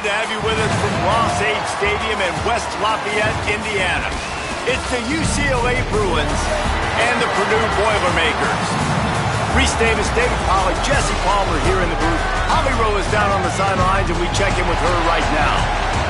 to have you with us from Ross Age Stadium in West Lafayette, Indiana. It's the UCLA Bruins and the Purdue Boilermakers. Reese Davis, David Pollack, Jesse Palmer here in the booth. Holly Rowe is down on the sidelines, and we check in with her right now.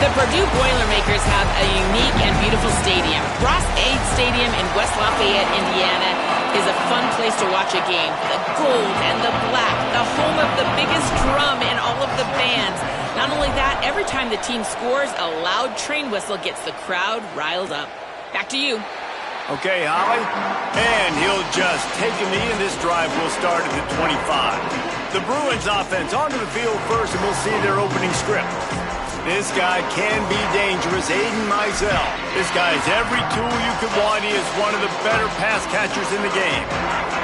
The Purdue Boilermakers have a unique and beautiful stadium. Ross Age Stadium in West Lafayette, Indiana is a fun place to watch a game. The gold and the black, the home of the biggest drum in all of the bands. Not only that, every time the team scores, a loud train whistle gets the crowd riled up. Back to you. Okay, Holly. And he'll just take a knee, and this drive will start at the 25. The Bruins offense onto the field first, and we'll see their opening script. This guy can be dangerous, Aiden Mizell. This guy's every tool you could want. He is one of the better pass catchers in the game.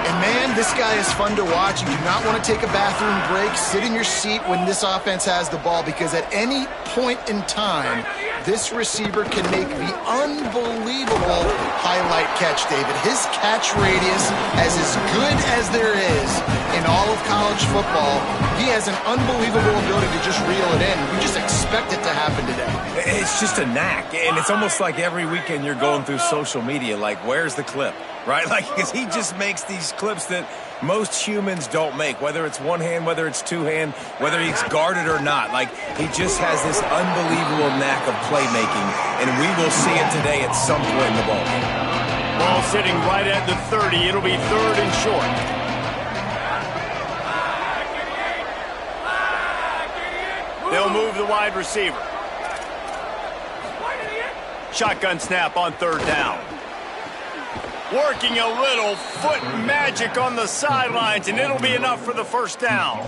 And man, this guy is fun to watch. You do not want to take a bathroom break. Sit in your seat when this offense has the ball, because at any point in time, this receiver can make the unbelievable highlight catch, David. His catch radius is as good as there is in all of college football. He has an unbelievable ability to just reel it in. We just expect it to happen today. It's just a knack, and it's almost like every weekend you're going through social media, like, where's the clip, right? Like, because he just makes these clips that most humans don't make, whether it's one hand, whether it's two hand, whether he's guarded or not. Like, he just has this unbelievable knack of playmaking, and we will see it today at some point in the ball game. Ball sitting right at the 30. It'll be third and short. They'll move the wide receiver. Shotgun snap on third down. Working a little foot magic on the sidelines, and it'll be enough for the first down.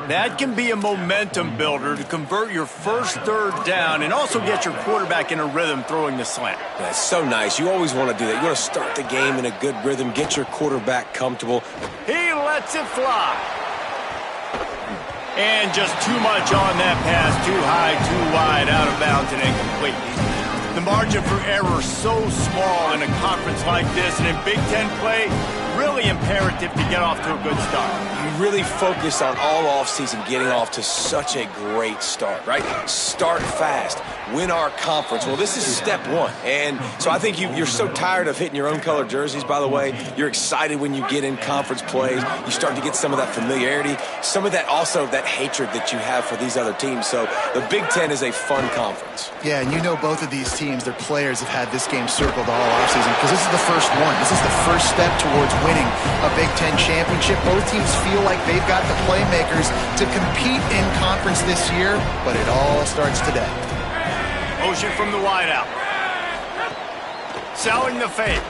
That can be a momentum builder to convert your first third down and also get your quarterback in a rhythm throwing the slant. That's so nice. You always want to do that. You want to start the game in a good rhythm, get your quarterback comfortable. He lets it fly. And just too much on that pass. Too high, too wide, out of bounds, and incomplete. The margin for error so small in a conference like this, and in Big Ten play, really imperative to get off to a good start. You really focus on all offseason getting off to such a great start, right? Start fast, win our conference. Well, this is step one. And so I think you're so tired of hitting your own color jerseys, by the way. You're excited when you get in conference plays. You start to get some of that familiarity, some of that also that hatred that you have for these other teams. So the Big Ten is a fun conference. Yeah, and you know both of these teams, their players have had this game circled all offseason because this is the first one. This is the first step towards winning a Big Ten championship. Both teams feel like they've got the playmakers to compete in conference this year, but it all starts today. Motion from the wideout. Selling the fake.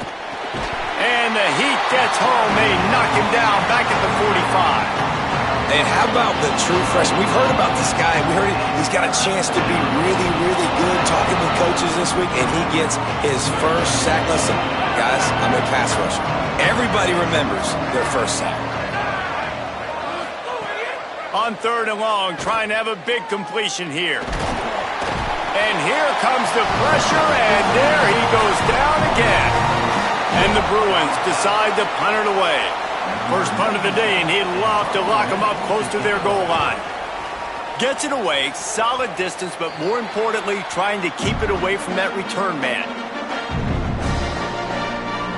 And the heat gets home. They knock him down back at the 45. And how about the true freshman? We've heard about this guy. We heard he's got a chance to be really, really good, talking with coaches this week, and he gets his first sack. Listen, guys, I'm a pass rusher. Everybody remembers their first sack. On third and long, trying to have a big completion here. And here comes the pressure, and there he goes down again. And the Bruins decide to punt it away. First punt of the day, and he'd love to lock them up close to their goal line. Gets it away, solid distance, but more importantly, trying to keep it away from that return man.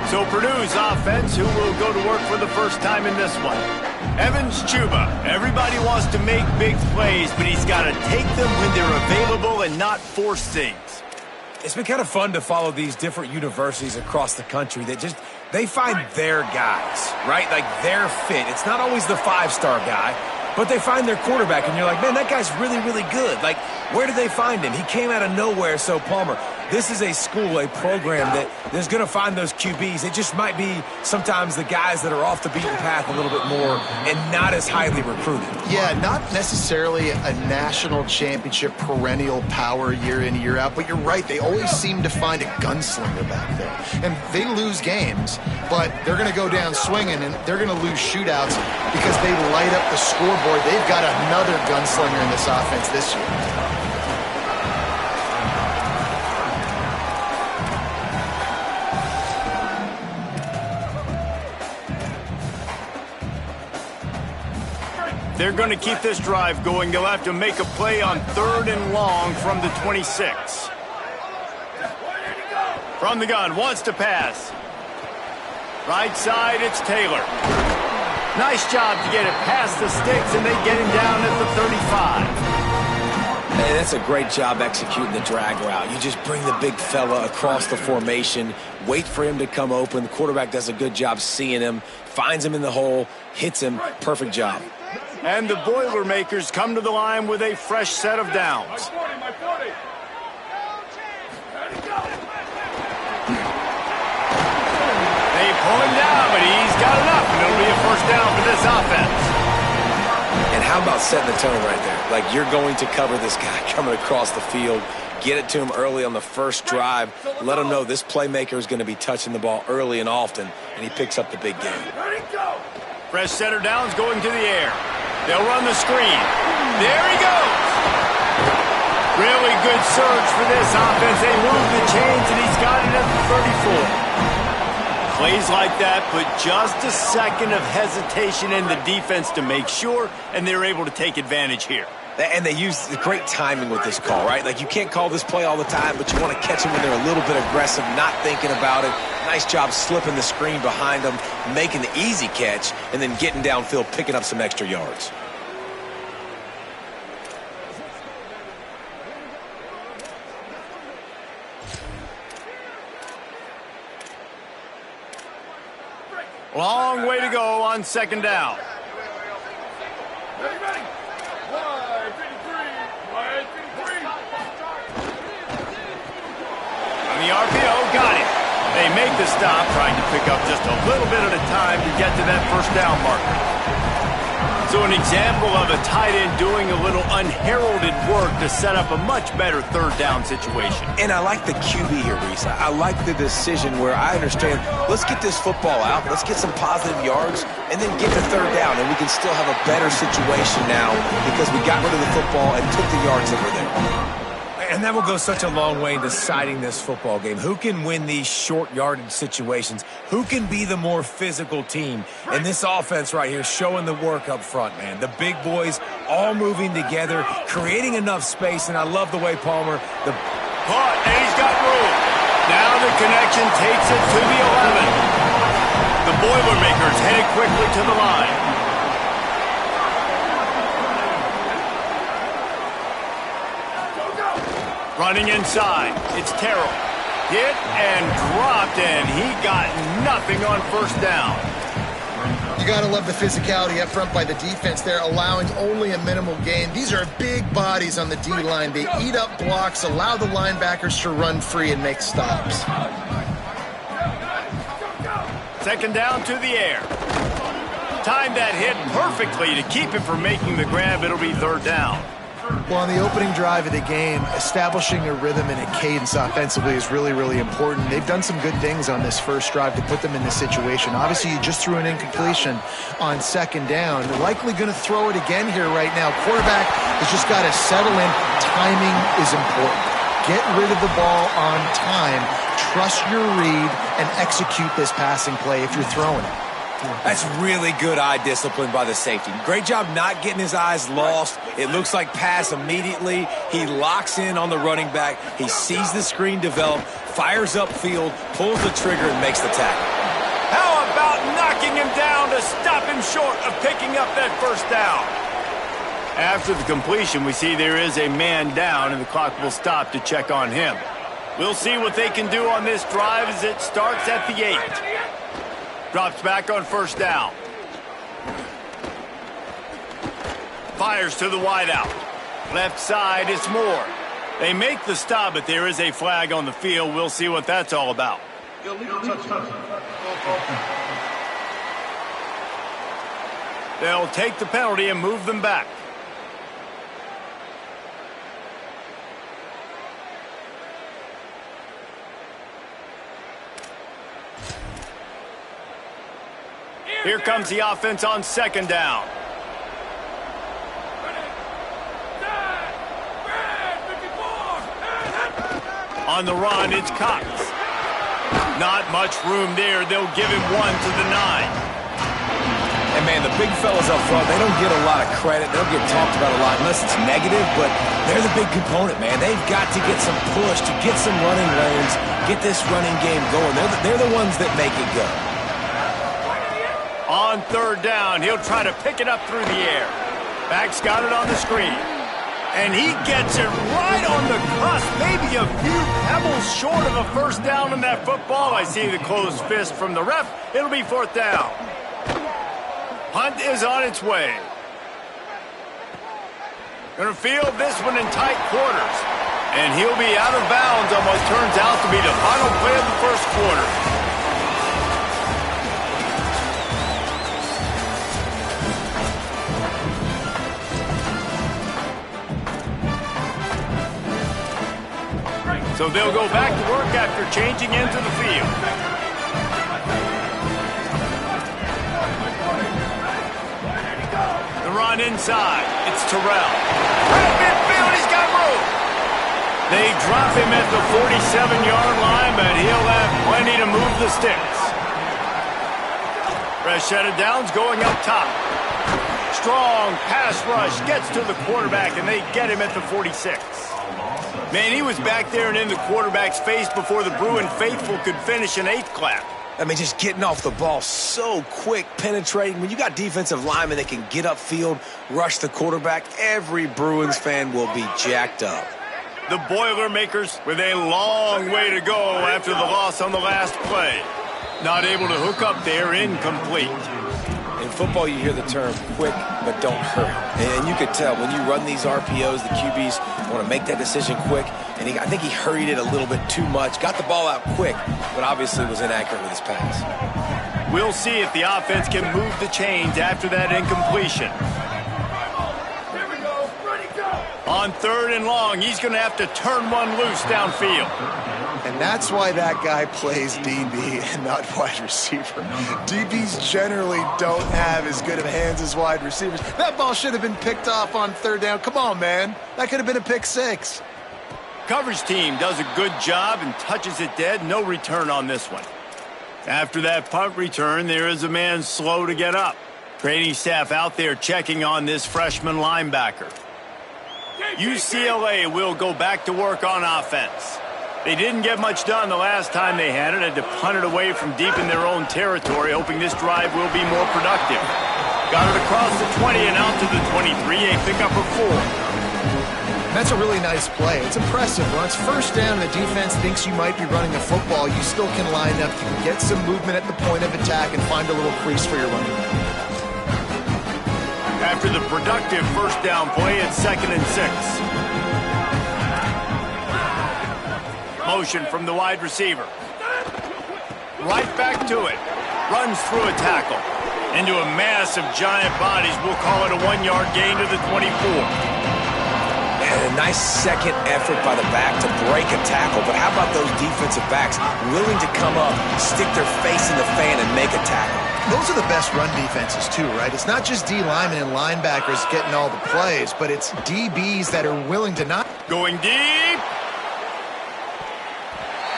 So Purdue's offense, who will go to work for the first time in this one. Evans Chuba. Everybody wants to make big plays, but he's got to take them when they're available and not force things. It's been kind of fun to follow these different universities across the country that just, they find their guys, right? Like their fit. It's not always the five-star guy, but they find their quarterback, and you're like, man, that guy's really, really good. Like, where did they find him? He came out of nowhere. So, Palmer, this is a school, a program that is going to find those QBs. It just might be sometimes the guys that are off the beaten path a little bit more and not as highly recruited. Yeah, not necessarily a national championship perennial power year in, year out, but you're right. They always seem to find a gunslinger back there. And they lose games, but they're going to go down swinging, and they're going to lose shootouts because they light up the scoreboard. They've got another gunslinger in this offense this year. If they're going to keep this drive going, they'll have to make a play on 3rd and long from the 26. From the gun, wants to pass. Right side, it's Taylor. Nice job to get it past the sticks, and they get him down at the 35. Hey, that's a great job executing the drag route. You just bring the big fella across the formation, wait for him to come open. The quarterback does a good job seeing him, finds him in the hole, hits him. Perfect job. And the Boilermakers come to the line with a fresh set of downs. They pull him down, but he's got enough, and it'll be a first down for this offense. And how about setting the tone right there? Like, you're going to cover this guy coming across the field. Get it to him early on the first drive. Let him know this playmaker is going to be touching the ball early and often, and he picks up the big game. Fresh center downs going to the air. They'll run the screen. There he goes. Really good surge for this offense. They move the chains, and he's got it at the 34. Plays like that put just a second of hesitation in the defense to make sure, and they're able to take advantage here. And they use the great timing with this call, right? Like, you can't call this play all the time, but you want to catch them when they're a little bit aggressive, not thinking about it. Nice job slipping the screen behind them, making the easy catch, and then getting downfield, picking up some extra yards. Long way to go on second down. Ready. Wide, 3. On the RPO, got it. They make the stop, trying to pick up just a little bit at a time to get to that first down marker. So an example of a tight end doing a little unheralded work to set up a much better third down situation. And I like the QB here, Reese. I like the decision where I understand, let's get this football out, let's get some positive yards, and then get to third down, and we can still have a better situation now because we got rid of the football and took the yards that were there. And that will go such a long way in deciding this football game. Who can win these short yardage situations? Who can be the more physical team? And this offense right here showing the work up front, man. The big boys all moving together, creating enough space, and I love the way Palmer... Caught, and he's got room. Now the connection takes it to the 11. The Boilermakers headed quickly to the line. Running inside, it's Terrell. Hit and dropped, and he got nothing on first down. You got to love the physicality up front by the defense there, allowing only a minimal gain. These are big bodies on the D-line. They eat up blocks, allow the linebackers to run free and make stops. Second down to the air. Timed that hit perfectly to keep it from making the grab. It'll be third down. Well, on the opening drive of the game, establishing a rhythm and a cadence offensively is really, really important. They've done some good things on this first drive to put them in this situation. Obviously, you just threw an incompletion on second down. They're likely going to throw it again here right now. Quarterback has just got to settle in. Timing is important. Get rid of the ball on time. Trust your read and execute this passing play if you're throwing it. That's really good eye discipline by the safety. Great job not getting his eyes lost. It looks like pass immediately. He locks in on the running back. He sees the screen develop, fires upfield, pulls the trigger, and makes the tackle. How about knocking him down to stop him short of picking up that first down? After the completion, we see there is a man down, and the clock will stop to check on him. We'll see what they can do on this drive as it starts at the 8. Drops back on first down. Fires to the wideout. Left side, it's Moore. They make the stop, but there is a flag on the field. We'll see what that's all about. They'll take the penalty and move them back. Here comes the offense on second down. On the run, it's Cox. Not much room there. They'll give him one to the 9. And, man, the big fellas up front, they don't get a lot of credit. They don't get talked about a lot unless it's negative, but they're the big component, man. They've got to get some push, to get some running lanes, get this running game going. They're the ones that make it go. On third down, he'll try to pick it up through the air. Back's got it on the screen. And he gets it right on the cusp, maybe a few pebbles short of a first down in that football. I see the closed fist from the ref. It'll be fourth down. Hunt is on its way. Gonna field this one in tight quarters. And he'll be out of bounds on what turns out to be the final play of the first quarter. So they'll go back to work after changing into the field. The run inside. It's Terrell. Right midfield, he's got room. They drop him at the 47-yard line, but he'll have plenty to move the sticks. Fresh set of downs going up top. Strong pass rush gets to the quarterback, and they get him at the 46. Man, he was back there and in the quarterback's face before the Bruin faithful could finish an eighth clap. I mean, just getting off the ball so quick, penetrating. When you got defensive linemen that can get upfield, rush the quarterback, every Bruins fan will be jacked up. The Boilermakers with a long way to go after the loss on the last play. Not able to hook up there, incomplete. In football, you hear the term quick, but don't hurry. And you could tell when you run these RPOs, the QBs want to make that decision quick. And I think he hurried it a little bit too much. Got the ball out quick, but obviously was inaccurate with his pass. We'll see if the offense can move the chains after that incompletion. Here we go. Ready, go. On third and long, he's going to have to turn one loose downfield. And that's why that guy plays DB and not wide receiver. DBs generally don't have as good of hands as wide receivers. That ball should have been picked off on third down. Come on, man. That could have been a pick six. Coverage team does a good job and touches it dead. No return on this one. After that punt return, there is a man slow to get up. Training staff out there checking on this freshman linebacker. UCLA will go back to work on offense. They didn't get much done the last time they had it. Had to punt it away from deep in their own territory, hoping this drive will be more productive. Got it across the 20 and out to the 23, a pickup of 4. That's a really nice play. It's impressive. When it's first down and the defense thinks you might be running a football, you still can line up. You can get some movement at the point of attack and find a little crease for your running back. After the productive first down play, it's 2nd and 6. Motion from the wide receiver. Right back to it. Runs through a tackle. Into a mass of giant bodies. We'll call it a 1-yard gain to the 24. And a nice second effort by the back to break a tackle. But how about those defensive backs willing to come up, stick their face in the fan, and make a tackle? Those are the best run defenses, too, right? It's not just D linemen and linebackers getting all the plays, but it's DBs that are willing to not... Going deep.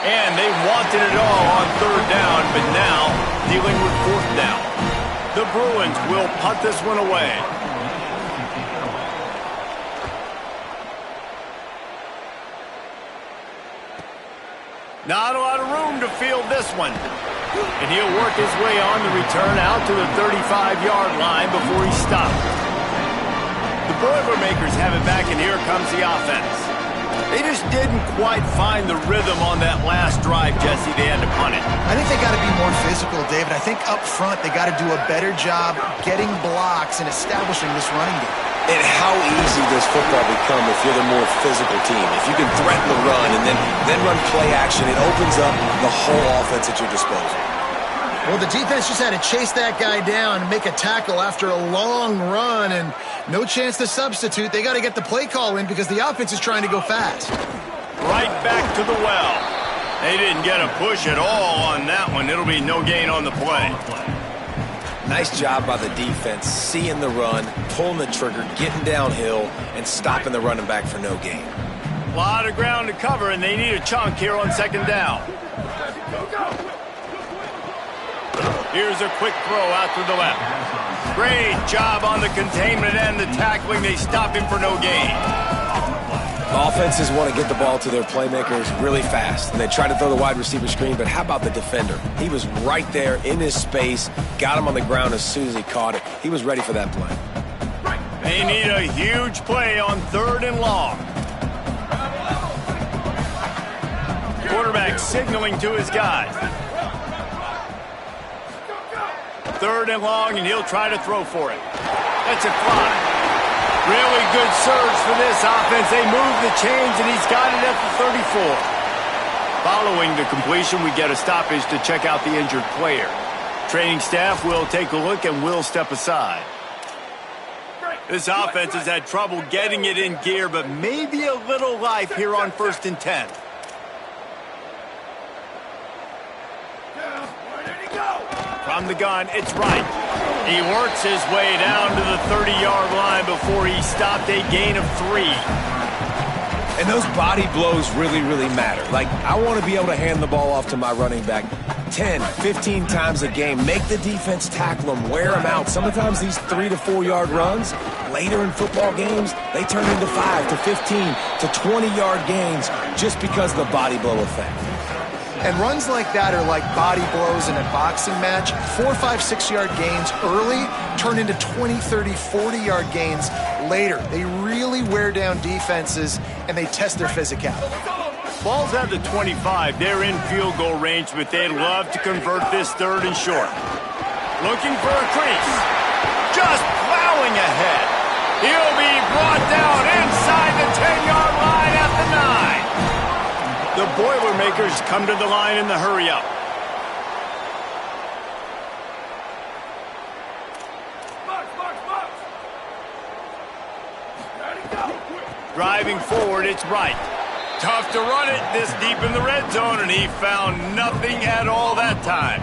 And they wanted it all on third down, but now dealing with fourth down. The Bruins will punt this one away. Not a lot of room to field this one. And he'll work his way on the return out to the 35-yard line before he stopped. The Boilermakers have it back, and here comes the offense. They just didn't quite find the rhythm on that last drive, Jesse. They had to punt it. I think they got to be more physical, David. I think up front they got to do a better job getting blocks and establishing this running game. And how easy does football become if you're the more physical team? If you can threaten the run and then run play action, it opens up the whole offense at your disposal. Well, the defense just had to chase that guy down and make a tackle after a long run, and no chance to substitute. They got to get the play call in because the offense is trying to go fast. Right back to the well. They didn't get a push at all on that one. It'll be no gain on the play. Nice job by the defense, seeing the run, pulling the trigger, getting downhill, and stopping the running back for no gain. A lot of ground to cover, and they need a chunk here on second down. Go, go. Here's a quick throw out to the left. Great job on the containment and the tackling. They stop him for no gain. Offenses want to get the ball to their playmakers really fast, and they try to throw the wide receiver screen, but how about the defender? He was right there in his space, got him on the ground as soon as he caught it. He was ready for that play. They need a huge play on 3rd and long. Quarterback signaling to his guys. 3rd and long, and he'll try to throw for it. That's a fly. Really good surge for this offense. They move the chains, and he's got it at the 34. Following the completion, we get a stoppage to check out the injured player. Training staff will take a look and will step aside. This offense has had trouble getting it in gear, but maybe a little life here on 1st and 10. From the gun, it's right. He works his way down to the 30-yard line before he stopped a gain of 3. And those body blows really, really matter. Like, I want to be able to hand the ball off to my running back 10, 15 times a game. Make the defense tackle them, wear them out. Sometimes these 3 to 4 yard runs, later in football games, they turn into 5 to 15 to 20-yard gains just because of the body blow effect. And runs like that are like body blows in a boxing match. 4, 5, 6-yard gains early turn into 20, 30, 40-yard gains later. They really wear down defenses, and they test their physicality. Ball's at the 25. They're in field goal range, but they'd love to convert this 3rd and short. Looking for a crease. Just plowing ahead. He'll be brought down inside the 10-yard line at the 9. The Boilermakers come to the line in the hurry-up. Driving forward, it's right. Tough to run it this deep in the red zone, and he found nothing at all that time.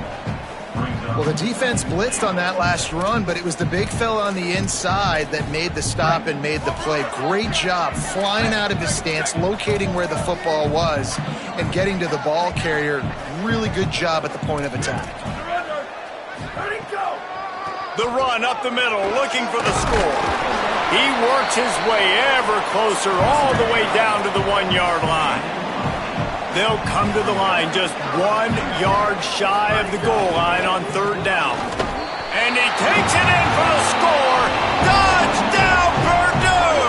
Well, the defense blitzed on that last run, but it was the big fella on the inside that made the stop and made the play. Great job flying out of his stance, locating where the football was, and getting to the ball carrier. Really good job at the point of attack. The run up the middle, looking for the score. He works his way ever closer all the way down to the 1-yard line. They'll come to the line just 1 yard shy of the goal line on 3rd down. And he takes it in for the score. Touchdown, Purdue!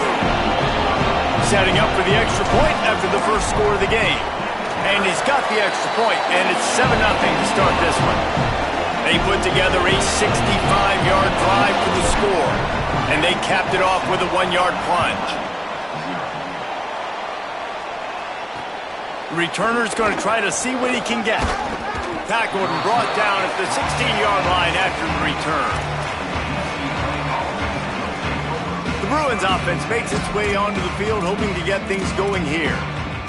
Setting up for the extra point after the first score of the game. And he's got the extra point, and it's 7-0 to start this one. They put together a 65-yard drive for the score, and they capped it off with a 1-yard plunge. The returner's going to try to see what he can get. Tackled and brought down at the 16-yard line after the return. The Bruins offense makes its way onto the field, hoping to get things going here.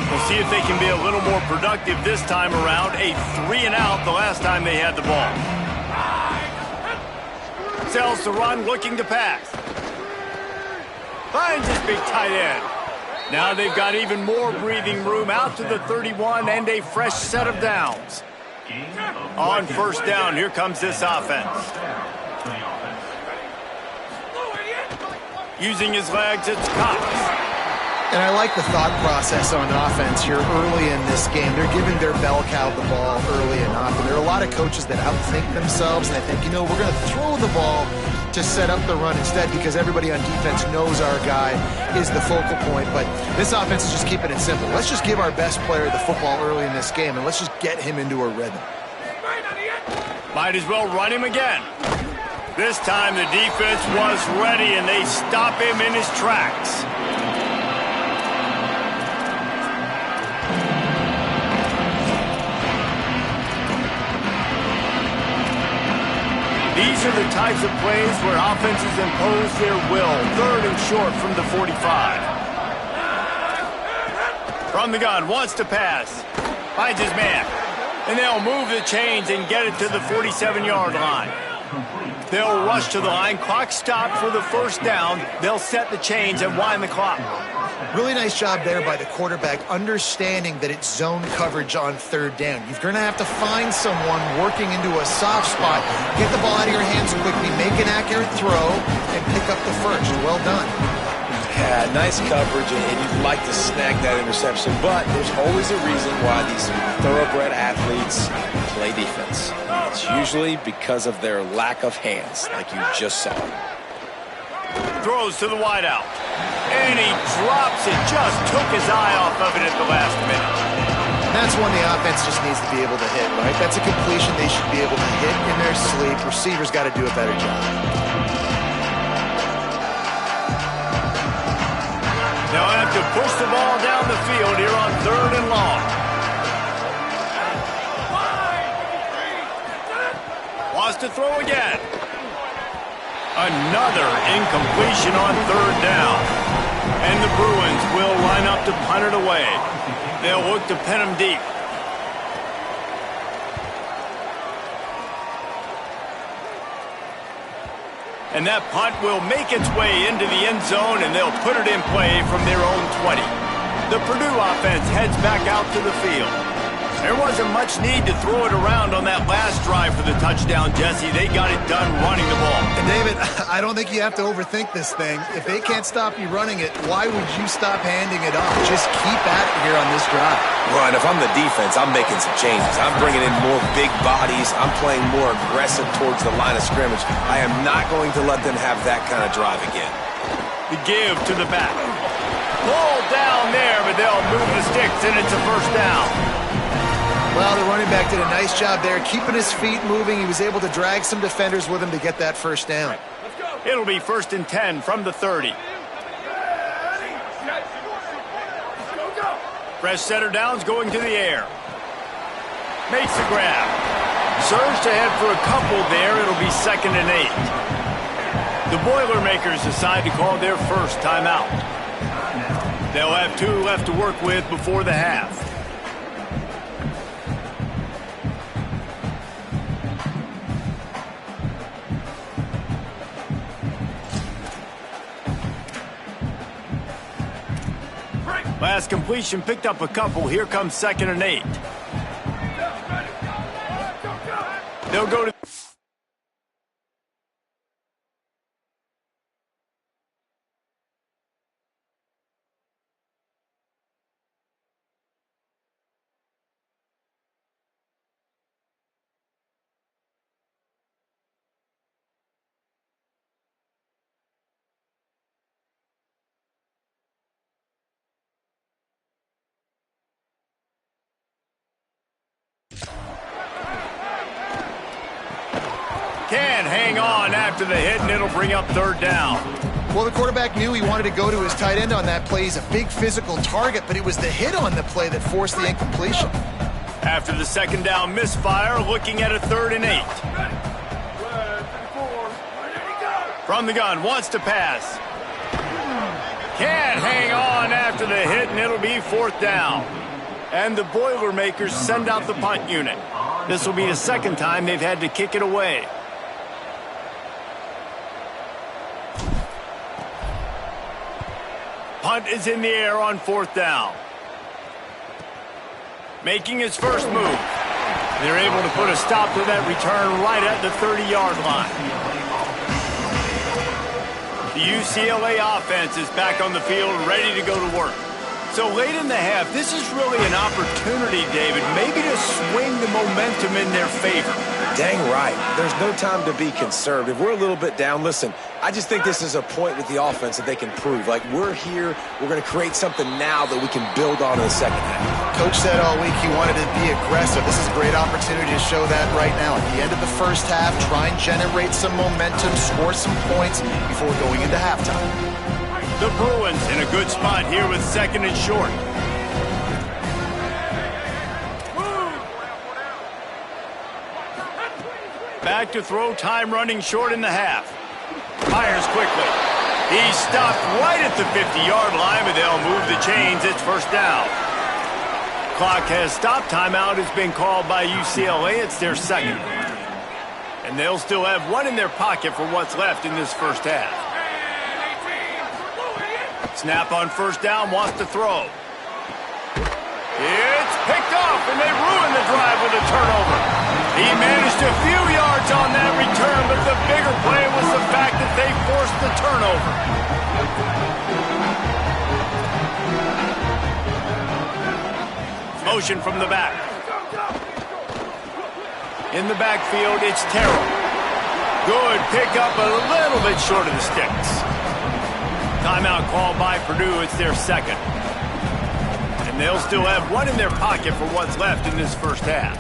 We'll see if they can be a little more productive this time around. A 3-and-out the last time they had the ball. Sells to run, looking to pass. Finds his big tight end. Now they've got even more breathing room out to the 31 and a fresh set of downs. On 1st down, here comes this offense. Using his legs, it's Cox. And I like the thought process on offense here early in this game. They're giving their bell cow the ball early and often. There are a lot of coaches that outthink themselves, and they think, we're going to throw the ball to set up the run instead because everybody on defense knows our guy is the focal point. But this offense is just keeping it simple. Let's just give our best player the football early in this game, and let's just get him into a rhythm. Might as well run him again. This time the defense was ready, and they stop him in his tracks. These are the types of plays where offenses impose their will. 3rd and short from the 45. From the gun, wants to pass. Finds his man. And they'll move the chains and get it to the 47-yard line. They'll rush to the line. Clock stopped for the 1st down. They'll set the chains and wind the clock. Really nice job there by the quarterback, understanding that it's zone coverage on third down. You're going to have to find someone working into a soft spot, get the ball out of your hands quickly, make an accurate throw, and pick up the first. Well done. Yeah, nice coverage, and you'd like to snag that interception, but there's always a reason why these thoroughbred athletes play defense. It's usually because of their lack of hands, like you just saw. Throws to the wideout. And he drops it. Just took his eye off of it at the last minute. And that's one the offense just needs to be able to hit, right? That's a completion they should be able to hit in their sleep. Receivers got to do a better job. Now I have to push the ball down the field here on 3rd and long. Wants to throw again. Another incompletion on 3rd down. And the Bruins will line up to punt it away. They'll look to pin him deep. And that punt will make its way into the end zone, and they'll put it in play from their own 20. The Purdue offense heads back out to the field. There wasn't much need to throw it around on that last drive for the touchdown, Jesse. They got it done running the ball. And David, I don't think you have to overthink this thing. If they can't stop you running it, why would you stop handing it off? Just keep at it here on this drive. Well, and if I'm the defense, I'm making some changes. I'm bringing in more big bodies. I'm playing more aggressive towards the line of scrimmage. I am not going to let them have that kind of drive again. The give to the back. Ball down there, but they'll move the sticks, and it's a first down. Well, the running back did a nice job there, keeping his feet moving. He was able to drag some defenders with him to get that first down. It'll be 1st and 10 from the 30. Fresh setter downs going to the air. Makes the grab. Surged ahead for a couple there. It'll be 2nd and 8. The Boilermakers decide to call their first timeout. They'll have 2 left to work with before the half. Last completion picked up a couple. Here comes 2nd and 8. They'll go to... Can hang on after the hit, and it'll bring up 3rd down. Well, the quarterback knew he wanted to go to his tight end on that play. He's a big physical target, but it was the hit on the play that forced the incompletion. After the 2nd down misfire, looking at a 3rd and 8. From the gun, wants to pass. Can't hang on after the hit, and it'll be 4th down. And the Boilermakers send out the punt unit. This will be the 2nd time they've had to kick it away. Punt is in the air on 4th down. Making his first move. They're able to put a stop to that return right at the 30-yard line. The UCLA offense is back on the field, ready to go to work. So late in the half, this is really an opportunity, David, maybe to swing the momentum in their favor. Dang right. There's no time to be conservative. We're a little bit down. Listen, I just think this is a point with the offense that they can prove. Like, we're here, we're going to create something now that we can build on in the 2nd half. Coach said all week he wanted to be aggressive. This is a great opportunity to show that right now. At the end of the first half, try and generate some momentum, score some points before going into halftime. The Bruins in a good spot here with 2nd and short. Back to throw, time running short in the half. Fires quickly. He's stopped right at the 50-yard line, but they'll move the chains. It's 1st down. Clock has stopped. Timeout has been called by UCLA. It's their 2nd. And they'll still have 1 in their pocket for what's left in this first half. Snap on first down, wants to throw. It's picked off, and they ruin the drive with a turnover. He managed a few yards on that return, but the bigger play was the fact that they forced the turnover. Motion from the back. In the backfield, it's Terrell. Good pickup, a little bit short of the sticks. Timeout called by Purdue. It's their second. And they'll still have one in their pocket for what's left in this first half.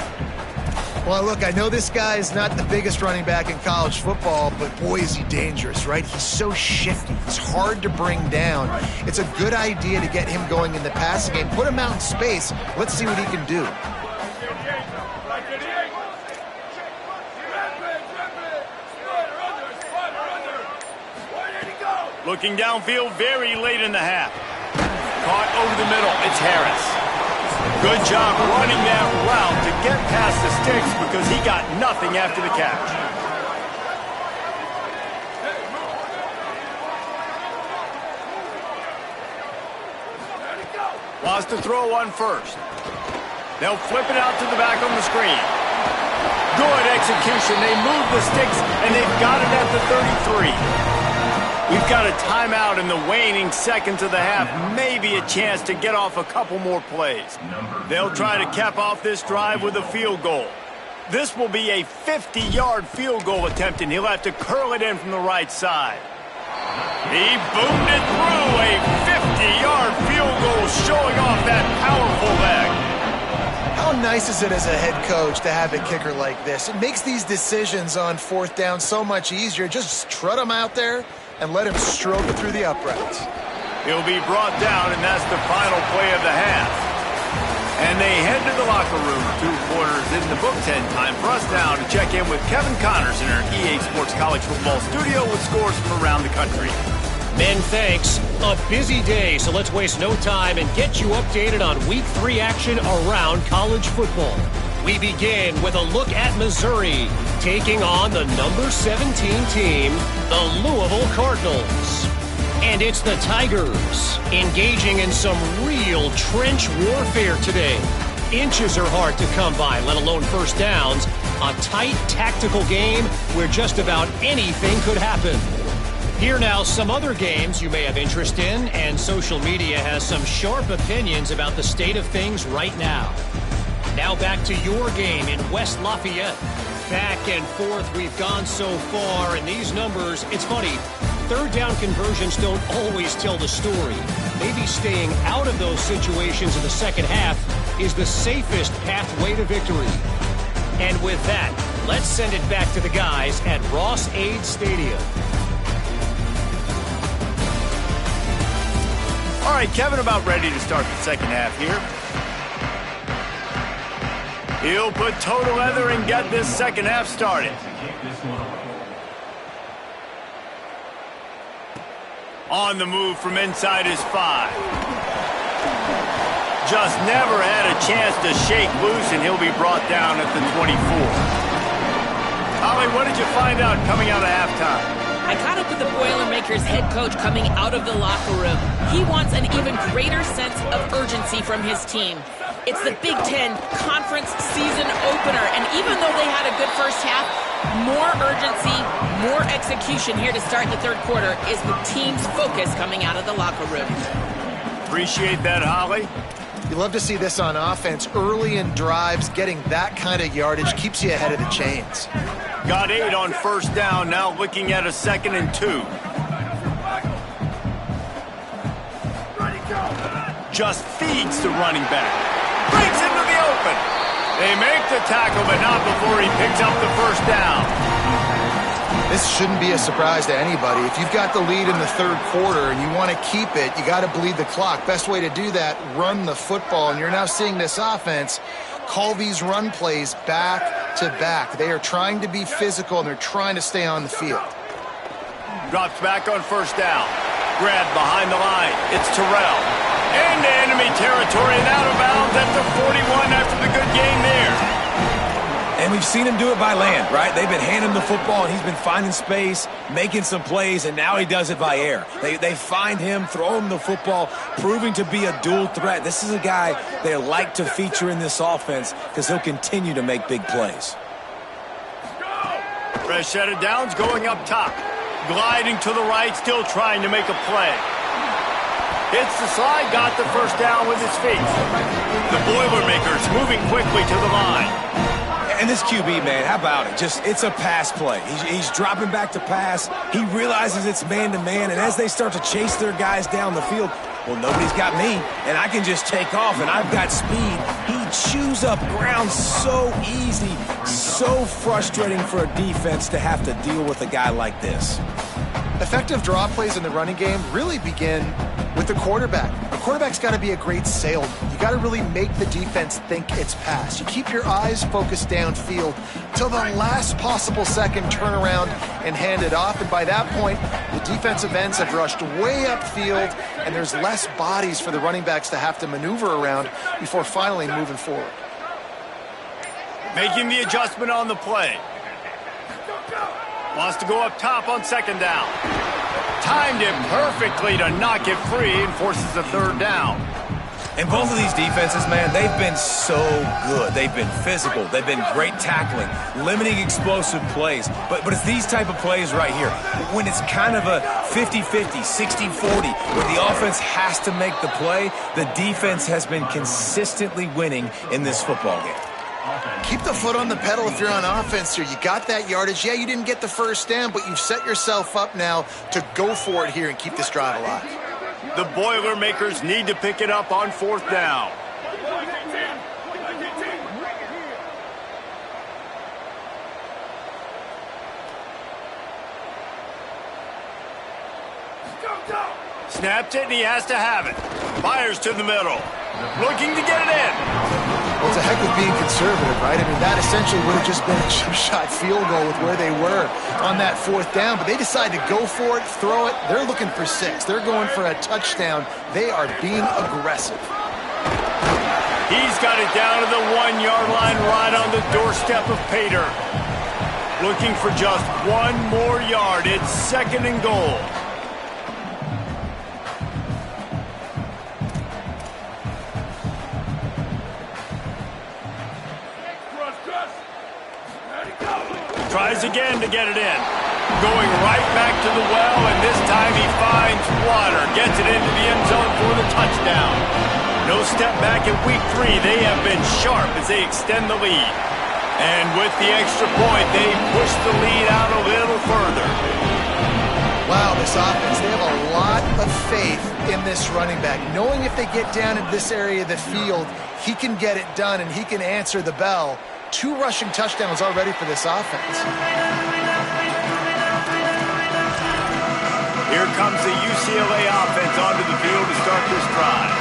Well, look, I know this guy is not the biggest running back in college football, but boy, is he dangerous, right? He's so shifty. He's hard to bring down. It's a good idea to get him going in the passing game. Put him out in space. Let's see what he can do. Looking downfield very late in the half. Caught over the middle. It's Harris. Good job running that route to get past the sticks because he got nothing after the catch. Wants to throw on first. They'll flip it out to the back on the screen. Good execution. They move the sticks, and they've got it at the 33. We've got a timeout in the waning seconds of the half. Maybe a chance to get off a couple more plays. They'll try to cap off this drive with a field goal. This will be a 50-yard field goal attempt, and he'll have to curl it in from the right side. He boomed it through. A 50-yard field goal showing off that powerful leg. How nice is it as a head coach to have a kicker like this? It makes these decisions on fourth down so much easier. Just trot him out there and let him stroke it through the uprights. He'll be brought down, and that's the final play of the half. And they head to the locker room. 2 quarters in the books, and time for us now to check in with Kevin Connors in our EA Sports College Football studio with scores from around the country. Men, thanks. A busy day, so let's waste no time and get you updated on Week 3 action around college football. We begin with a look at Missouri, taking on the number 17 team, the Louisville Cardinals. And it's the Tigers, engaging in some real trench warfare today. Inches are hard to come by, let alone first downs. A tight tactical game where just about anything could happen. Here now, some other games you may have interest in, and social media has some sharp opinions about the state of things right now. Now back to your game in West Lafayette. Back and forth we've gone so far, and these numbers, it's funny, third down conversions don't always tell the story. Maybe staying out of those situations in the second half is the safest pathway to victory. And with that, let's send it back to the guys at Ross-Ade Stadium. All right, Kevin, about ready to start the second half here. He'll put total leather and get this second half started. On the move from inside his 5. Just never had a chance to shake loose, and he'll be brought down at the 24. Holly, what did you find out coming out of halftime? I caught up with the Boilermakers head coach coming out of the locker room. He wants an even greater sense of urgency from his team. It's the Big Ten Conference season opener, and even though they had a good first half, more urgency, more execution here to start the third quarter is the team's focus coming out of the locker room. Appreciate that, Holly. You love to see this on offense. Early in drives, getting that kind of yardage keeps you ahead of the chains. Got 8 on first down, now looking at a 2nd and 2. Just feeds the running back. Breaks into the open. They make the tackle, but not before he picks up the first down. This shouldn't be a surprise to anybody. If you've got the lead in the third quarter and you want to keep it, you got to bleed the clock. Best way to do that, run the football. And you're now seeing this offense call these run plays back to back. They are trying to be physical, and they're trying to stay on the field. Drops back on first down. Grabbed behind the line. It's Terrell. Into enemy territory and out of bounds at the 41 after the good game there. And we we've seen him do it by land, right? They've been handing him the football, and he's been finding space, making some plays, and now he does it by air. They find him, throw him the football, proving to be a dual threat. This is a guy they like to feature in this offense because he'll continue to make big plays. Fresh set of downs going up top. Gliding to the right, still trying to make a play. Hits the slide, got the first down with his feet. The Boilermakers moving quickly to the line. And this QB, man, how about it? It's a pass play. He's dropping back to pass. He realizes it's man-to-man, and as they start to chase their guys down the field, well, nobody's got me, and I can just take off, and I've got speed. He chews up ground so easy, so frustrating for a defense to have to deal with a guy like this. Effective draw plays in the running game really begin with the quarterback. The quarterback's got to be a great salesman. You got to really make the defense think it's pass. You keep your eyes focused downfield till the last possible second, turn around and hand it off. And by that point, the defensive ends have rushed way upfield, and there's less bodies for the running backs to have to maneuver around before finally moving forward. Making the adjustment on the play. Wants to go up top on second down. Timed it perfectly to knock it free and forces a third down. And both of these defenses, man, they've been so good. They've been physical. They've been great tackling, limiting explosive plays. But it's these type of plays right here when it's kind of a 50-50, 60-40, where the offense has to make the play. The defense has been consistently winning in this football game. Keep the foot on the pedal if you're on offense here. You got that yardage. Yeah, you didn't get the first down, but you've set yourself up now to go for it here and keep this drive alive. The Boilermakers need to pick it up on fourth down. Snapped it, and he has to have it. Fires to the middle. Looking to get it in. Well, it's a heck of being conservative, right? I mean, that essentially would have just been a chip shot field goal with where they were on that fourth down. But they decide to go for it, throw it. They're looking for 6. They're going for a touchdown. They are being aggressive. He's got it down to the 1-yard line right on the doorstep of Pater. Looking for just one more yard. It's second and goal. Tries again to get it in. Going right back to the well, and this time he finds water. Gets it into the end zone for the touchdown. No step back in week 3. They have been sharp as they extend the lead. And with the extra point, they push the lead out a little further. Wow, this offense, they have a lot of faith in this running back. Knowing if they get down in this area of the field, he can get it done and he can answer the bell. 2 rushing touchdowns already for this offense. Here comes the UCLA offense onto the field to start this drive.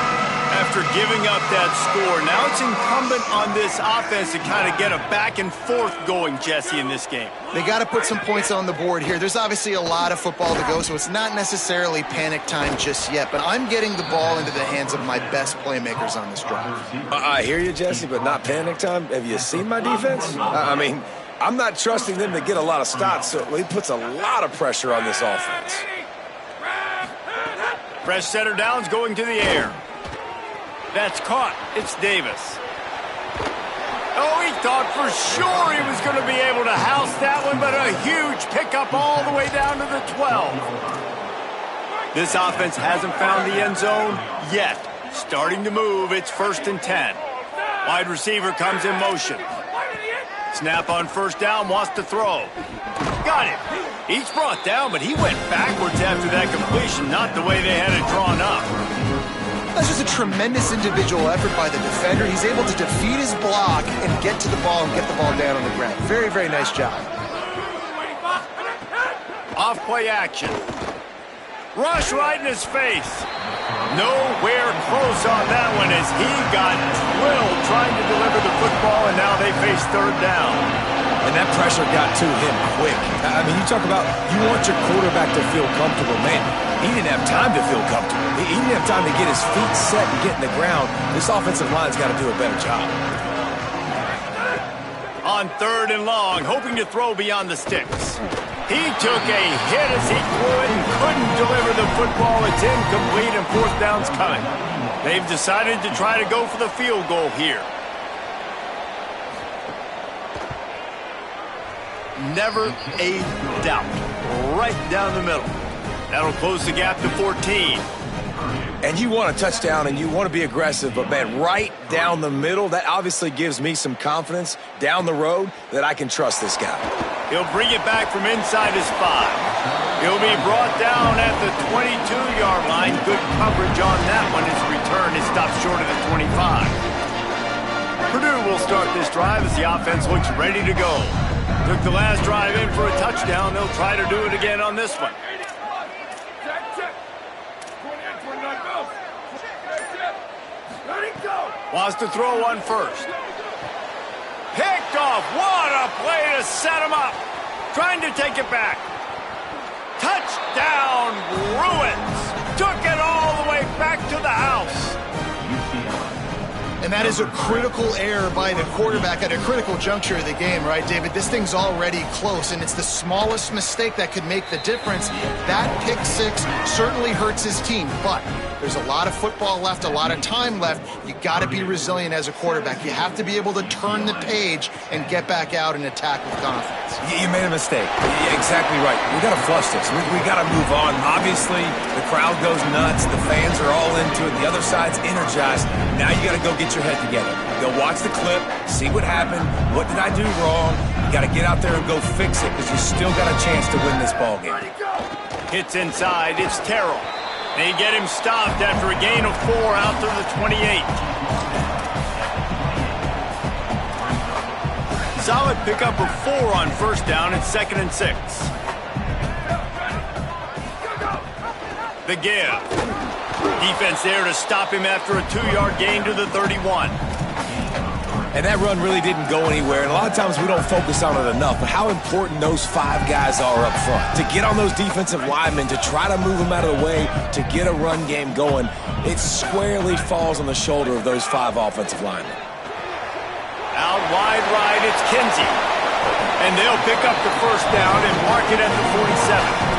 After giving up that score, now it's incumbent on this offense to kind of get a back and forth going, Jesse, in this game. They got to put some points on the board here. There's obviously a lot of football to go, so it's not necessarily panic time just yet, but I'm getting the ball into the hands of my best playmakers on this drive. I hear you, Jesse, but not panic time. Have you seen my defense? I mean, I'm not trusting them to get a lot of stops, so he puts a lot of pressure on this offense. Fresh setter downs going to the air. That's caught. It's Davis. Oh, he thought for sure he was going to be able to house that one, but a huge pickup all the way down to the 12. This offense hasn't found the end zone yet. Starting to move. It's 1st and 10. Wide receiver comes in motion. Snap on first down, wants to throw. Got it. He's brought down, but he went backwards after that completion, not the way they had it drawn up. That's just a tremendous individual effort by the defender. He's able to defeat his block and get to the ball and get the ball down on the ground. Very, very nice job. Off play action. Rush right in his face. Nowhere close on that one as he got drilled trying to deliver the football, and now they face third down. And that pressure got to him quick. I mean, you talk about you want your quarterback to feel comfortable. Man, he didn't have time to feel comfortable. He didn't have time to get his feet set and get in the ground. This offensive line's got to do a better job. On 3rd and long, hoping to throw beyond the sticks. He took a hit as he threw it and couldn't deliver the football. It's incomplete and 4th down's coming. They've decided to try to go for the field goal here. Never a doubt. Right down the middle. That'll close the gap to 14. And you want a touchdown and you want to be aggressive, but man, right down the middle, that obviously gives me some confidence down the road that I can trust this guy. He'll bring it back from inside his 5. He'll be brought down at the 22-yard line. Good coverage on that one. His return is stopped short of the 25. Purdue will start this drive as the offense looks ready to go. Took the last drive in for a touchdown. They'll try to do it again on this one. Wants to throw one first. Picked off. What a play to set him up. Trying to take it back. Touchdown, Bruins. Took it all the way back to the house. And that is a critical error by the quarterback at a critical juncture of the game, right, David? This thing's already close, and it's the smallest mistake that could make the difference. That pick 6 certainly hurts his team, but there's a lot of football left, a lot of time left. You got to be resilient as a quarterback. You have to be able to turn the page and get back out and attack with confidence. You made a mistake. Exactly right. We got to flush this. We got to move on. Obviously, the crowd goes nuts. The fans are all into it. The other side's energized. Now you got to go get your head together. Go watch the clip, see what happened. What did I do wrong? You got to get out there and go fix it because you still got a chance to win this ball game. Hits inside. It's Terrell. They get him stopped after a gain of 4 out to the 28. Solid pickup of 4 on 1st down and 2nd and 6. The give. Defense there to stop him after a 2-yard gain to the 31. And that run really didn't go anywhere. And a lot of times we don't focus on it enough. But how important those 5 guys are up front. To get on those defensive linemen, to try to move them out of the way, to get a run game going, it squarely falls on the shoulder of those 5 offensive linemen. Out wide right, it's Kinsey. And they'll pick up the 1st down and mark it at the 47.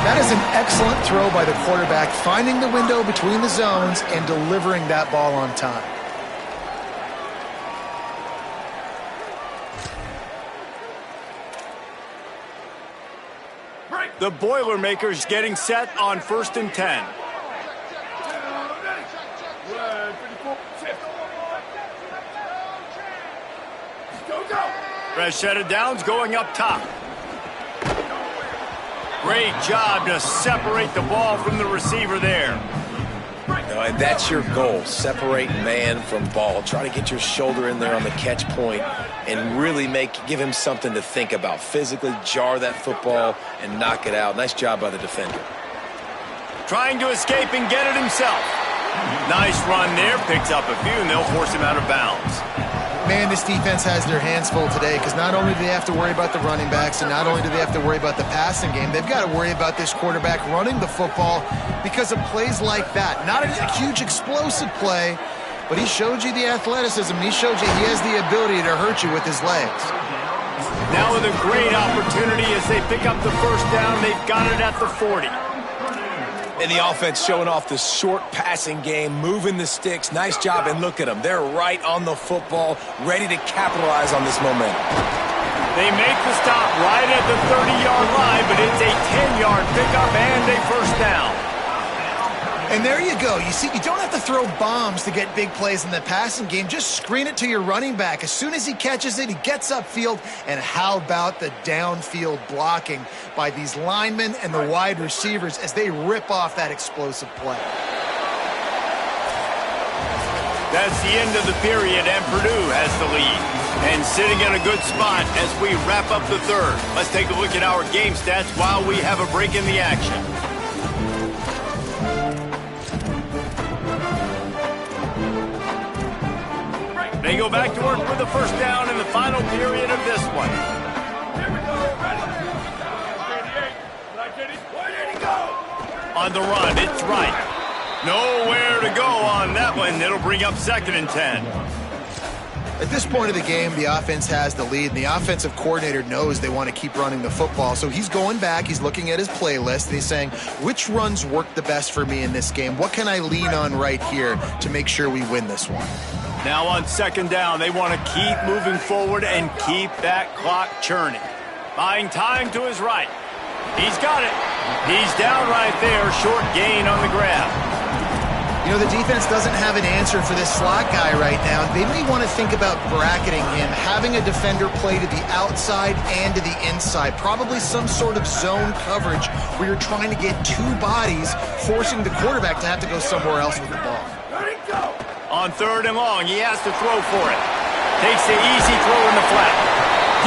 That is an excellent throw by the quarterback, finding the window between the zones and delivering that ball on time. The Boilermakers getting set on 1st and 10. Fresh set of downs going up top. Great job to separate the ball from the receiver there. And that's your goal, separate man from ball. Try to get your shoulder in there on the catch point and really give him something to think about. Physically jar that football and knock it out. Nice job by the defender. Trying to escape and get it himself. Nice run there, picks up a few, and they'll force him out of bounds. Man, this defense has their hands full today because not only do they have to worry about the running backs and not only do they have to worry about the passing game, they've got to worry about this quarterback running the football because of plays like that. Not a huge explosive play, but he showed you the athleticism. He showed you he has the ability to hurt you with his legs. Now with a great opportunity as they pick up the 1st down, they've got it at the 40. And the offense showing off the short passing game, moving the sticks. Nice job, and look at them. They're right on the football, ready to capitalize on this momentum. They make the stop right at the 30-yard line, but it's a 10-yard pickup and a 1st down. And there you go. You see, you don't have to throw bombs to get big plays in the passing game. Just screen it to your running back. As soon as he catches it, he gets upfield. And how about the downfield blocking by these linemen and the wide receivers as they rip off that explosive play? That's the end of the period, and Purdue has the lead. And sitting in a good spot as we wrap up the 3rd. Let's take a look at our game stats while we have a break in the action. They go back to work with the 1st down in the final period of this one. Here we go. Ready. 88. On the run, it's right. Nowhere to go on that one. It'll bring up 2nd and 10. At this point of the game, the offense has the lead, and the offensive coordinator knows they want to keep running the football. So he's going back, he's looking at his playlist, and he's saying, which runs work the best for me in this game? What can I lean on right here to make sure we win this one? Now on second down, they want to keep moving forward and keep that clock churning. Buying time to his right. He's got it. He's down right there, short gain on the grab. You know, the defense doesn't have an answer for this slot guy right now. They may want to think about bracketing him, having a defender play to the outside and to the inside. Probably some sort of zone coverage where you're trying to get two bodies, forcing the quarterback to have to go somewhere else with the ball. On third and long, he has to throw for it. Takes the easy throw in the flat.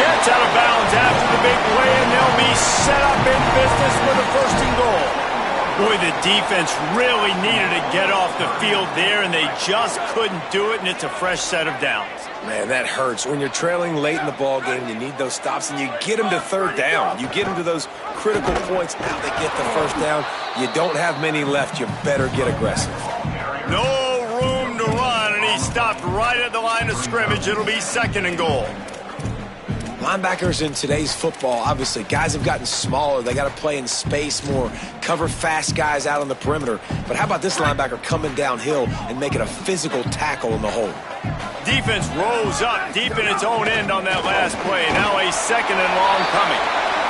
Gets out of bounds after the big play, and they'll be set up in business with a first and goal. Boy, the defense really needed to get off the field there, and they just couldn't do it, and it's a fresh set of downs. Man, that hurts. When you're trailing late in the ball game, you need those stops, and you get them to third down. You get them to those critical points. Now they get the first down. You don't have many left. You better get aggressive. No room to run, and he stopped right at the line of scrimmage. It'll be second and goal. Linebackers in today's football, obviously, guys have gotten smaller. They got to play in space more, cover fast guys out on the perimeter. But how about this linebacker coming downhill and making a physical tackle in the hole? Defense rose up deep in its own end on that last play. Now a second and long coming.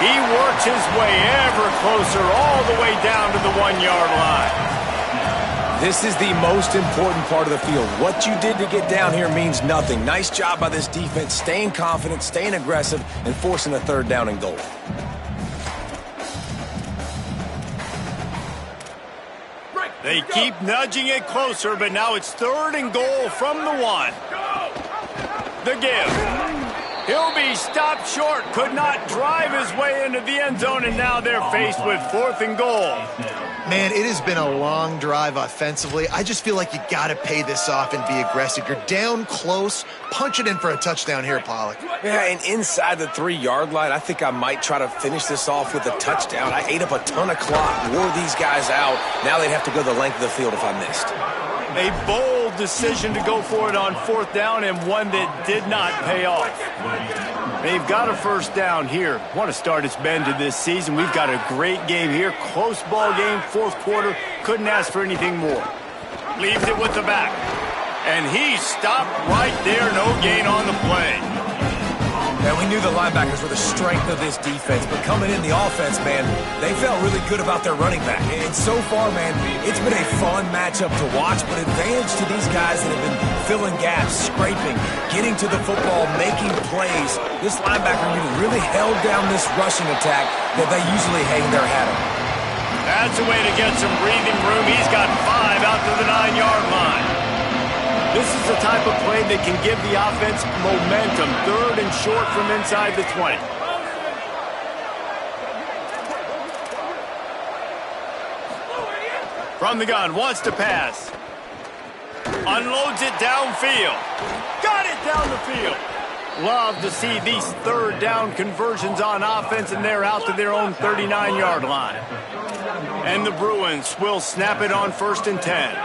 He works his way ever closer all the way down to the 1-yard line. This is the most important part of the field. What you did to get down here means nothing. Nice job by this defense, staying confident, staying aggressive, and forcing a third down and goal. They keep nudging it closer, but now it's third and goal from the 1. The give. He'll be stopped short, could not drive his way into the end zone, and now they're faced with fourth and goal. Man, it has been a long drive offensively. I just feel like you got to pay this off and be aggressive. You're down close. Punch it in for a touchdown here, Pollock. Yeah, and inside the 3-yard line, I think I might try to finish this off with a touchdown. I ate up a ton of clock, wore these guys out. Now they'd have to go the length of the field if I missed. A bold decision to go for it on fourth down, and one that did not pay off. They've got a first down here. What a start it's been to this season. We've got a great game here. Close ball game, fourth quarter. Couldn't ask for anything more. Leaves it with the back. And he stopped right there. No gain on the play. And we knew the linebackers were the strength of this defense, but coming in the offense, man, they felt really good about their running back. And so far, man, it's been a fun matchup to watch, but advantage to these guys that have been filling gaps, scraping, getting to the football, making plays. This linebacker unit really held down this rushing attack that they usually hang their hat on. That's a way to get some breathing room. He's got 5 out to the 9-yard line. This is the type of play that can give the offense momentum. Third and short from inside the 20. From the gun, wants to pass. Unloads it downfield. Got it down the field. Love to see these third down conversions on offense, and they're out to their own 39-yard line. And the Bruins will snap it on first and 10.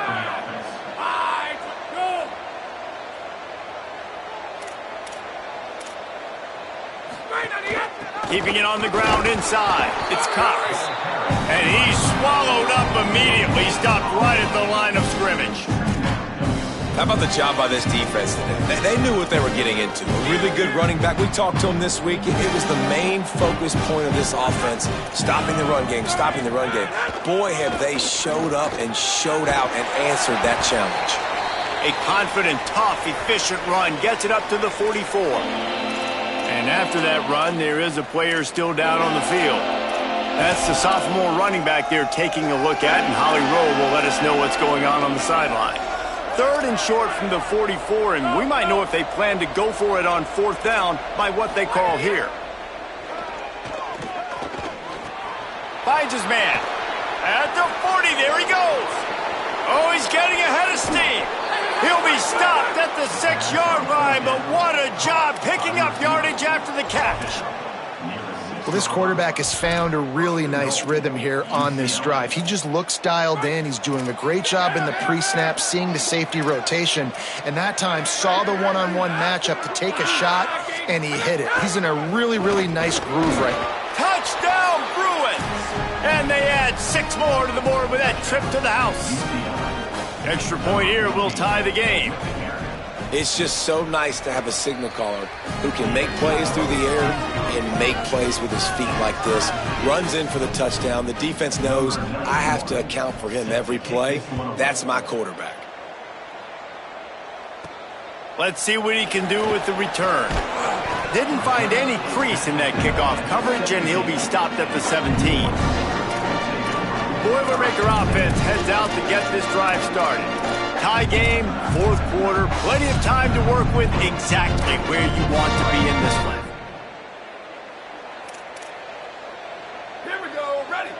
Keeping it on the ground inside. It's Cox. And he's swallowed up immediately. Stopped right at the line of scrimmage. How about the job by this defense today? They knew what they were getting into. A really good running back. We talked to him this week. It was the main focus point of this offense. Stopping the run game, stopping the run game. Boy, have they showed up and showed out and answered that challenge. A confident, tough, efficient run. Gets it up to the 44. And after that run, there is a player still down on the field. That's the sophomore running back they're taking a look at, and Holly Rowe will let us know what's going on the sideline. Third and short from the 44, and we might know if they plan to go for it on fourth down by what they call here. Finds his man. At the 40, there he goes. Oh, he's getting ahead of steam. He'll be stopped at the 6-yard line, but what a job picking up yardage after the catch. Well, this quarterback has found a really nice rhythm here on this drive. He just looks dialed in. He's doing a great job in the pre-snap, seeing the safety rotation, and that time saw the one-on-one matchup to take a shot, and he hit it. He's in a really, really nice groove right now. Touchdown, Bruins! And they add 6 more to the board with that trip to the house. Extra point here will tie the game. It's just so nice to have a signal caller who can make plays through the air and make plays with his feet like this. Runs in for the touchdown. The defense knows I have to account for him every play. That's my quarterback. Let's see what he can do with the return. Didn't find any crease in that kickoff coverage, and he'll be stopped at the 17. Boilermaker offense heads out to get this drive started. Tie game, 4th quarter, plenty of time to work with, exactly where you want to be in this one. Here we go, ready,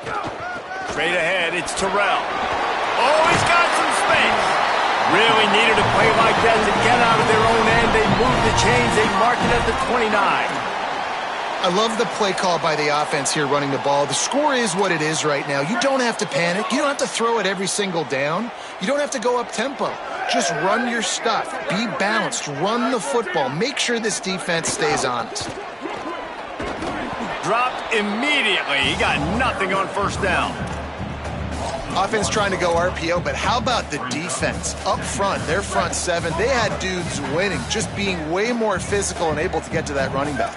go! Straight ahead, it's Terrell. Oh, he's got some space. Really needed a play like that to get out of their own end. They moved the chains, they marked it at the 29. I love the play call by the offense here running the ball. The score is what it is right now. You don't have to panic. You don't have to throw it every single down. You don't have to go up tempo. Just run your stuff. Be balanced. Run the football. Make sure this defense stays honest. Dropped immediately. He got nothing on first down. Offense trying to go RPO, but how about the defense? Up front, their front 7, they had dudes winning, just being way more physical and able to get to that running back.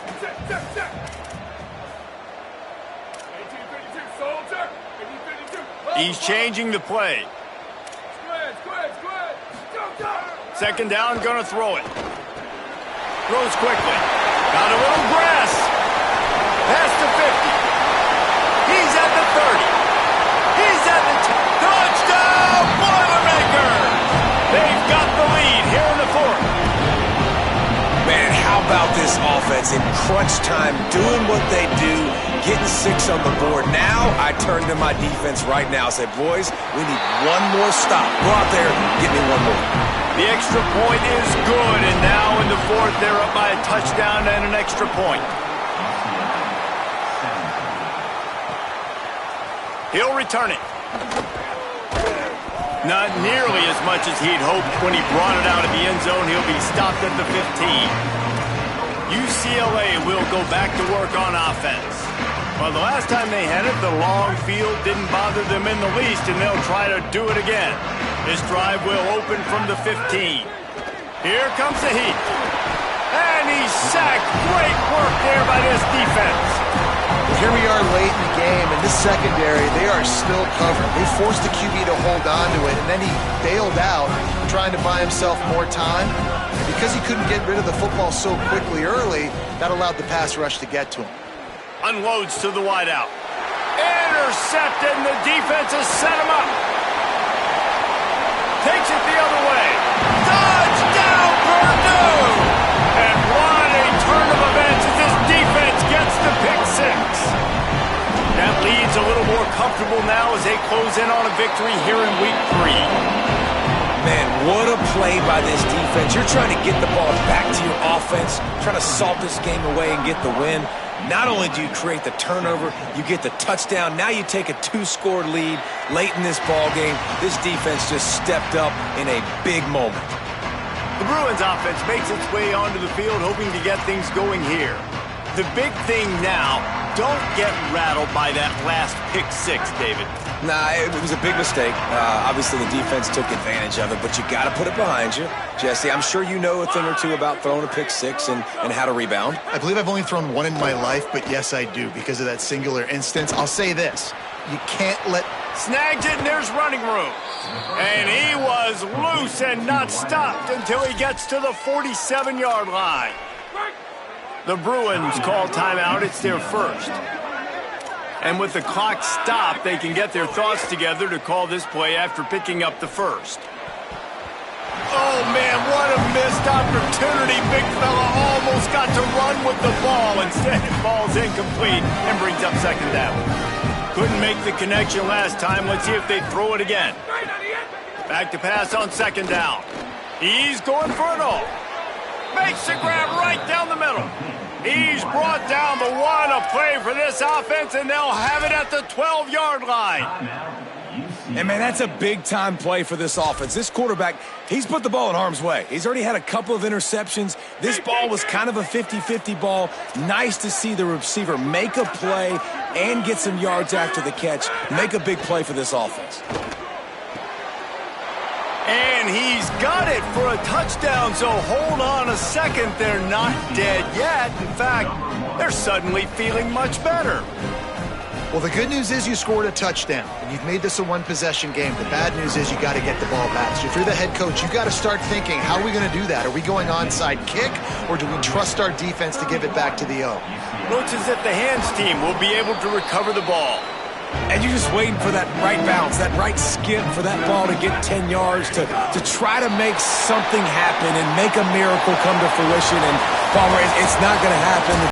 He's changing the play. Second down, gonna throw it. Throws quickly. Got a little grass. Past the 50. He's at the 30. He's at the touchdown, Boilermakers! They've got the lead here in the 4th. Man, how about this offense in crunch time, doing what they do, getting 6 on the board. Now I turn to my defense right now and say, boys, we need one more stop. Go out there, get me one more. The extra point is good, and now in the 4th, they're up by a touchdown and an extra point. He'll return it. Not nearly as much as he'd hoped when he brought it out of the end zone. He'll be stopped at the 15. UCLA will go back to work on offense. Well, the last time they had it, the long field didn't bother them in the least, and they'll try to do it again. This drive will open from the 15. Here comes the heat. And he's sacked. Great work there by this defense. Here we are late in the game, and this secondary, they are still covered. They forced the QB to hold on to it, and then he bailed out, trying to buy himself more time. And because he couldn't get rid of the football so quickly early, that allowed the pass rush to get to him. Unloads to the wideout. Intercepted, and the defense has set him up. Takes it the other way. Touchdown, Purdue! And what a turn of events as this defense gets the pick 6. That lead's a little more comfortable now as they close in on a victory here in week 3. Man, what a play by this defense. You're trying to get the ball back to your offense, trying to salt this game away and get the win. Not only do you create the turnover, you get the touchdown. Now you take a 2-score lead late in this ball game. This defense just stepped up in a big moment. The Bruins offense makes its way onto the field, hoping to get things going here. The big thing now, don't get rattled by that last pick 6, David. Nah, it was a big mistake. Obviously, the defense took advantage of it, but you got to put it behind you. Jesse, I'm sure you know a thing or two about throwing a pick 6 and how to rebound. I believe I've only thrown one in my life, but yes, I do, because of that singular instance. I'll say this. You can't let... Snagged it, and there's running room. And he was loose and not stopped until he gets to the 47-yard line. The Bruins call timeout. It's their first. And with the clock stopped, they can get their thoughts together to call this play after picking up the first. Oh, man, what a missed opportunity. Big fella almost got to run with the ball. Instead, it falls incomplete and brings up second down. Couldn't make the connection last time. Let's see if they throw it again. Back to pass on second down. He's going for it all. Makes the grab right down the middle. He's brought down the one, a play for this offense, and they'll have it at the 12-yard line. And, man, that's a big-time play for this offense. This quarterback, he's put the ball in harm's way. He's already had a couple of interceptions. This ball was kind of a 50-50 ball. Nice to see the receiver make a play and get some yards after the catch. Make a big play for this offense. And he's got it for a touchdown, so hold on a second. They're not dead yet. In fact, they're suddenly feeling much better. Well, the good news is you scored a touchdown, and you've made this a one-possession game. The bad news is you got to get the ball back. So if you're the head coach, you got to start thinking, how are we going to do that? Are we going onside kick, or do we trust our defense to give it back to the O? Looks as if the hands team will be able to recover the ball. And you're just waiting for that right bounce, that right skip for that ball to get 10 yards to try to make something happen and make a miracle come to fruition. And, Palmer, it's not going to happen.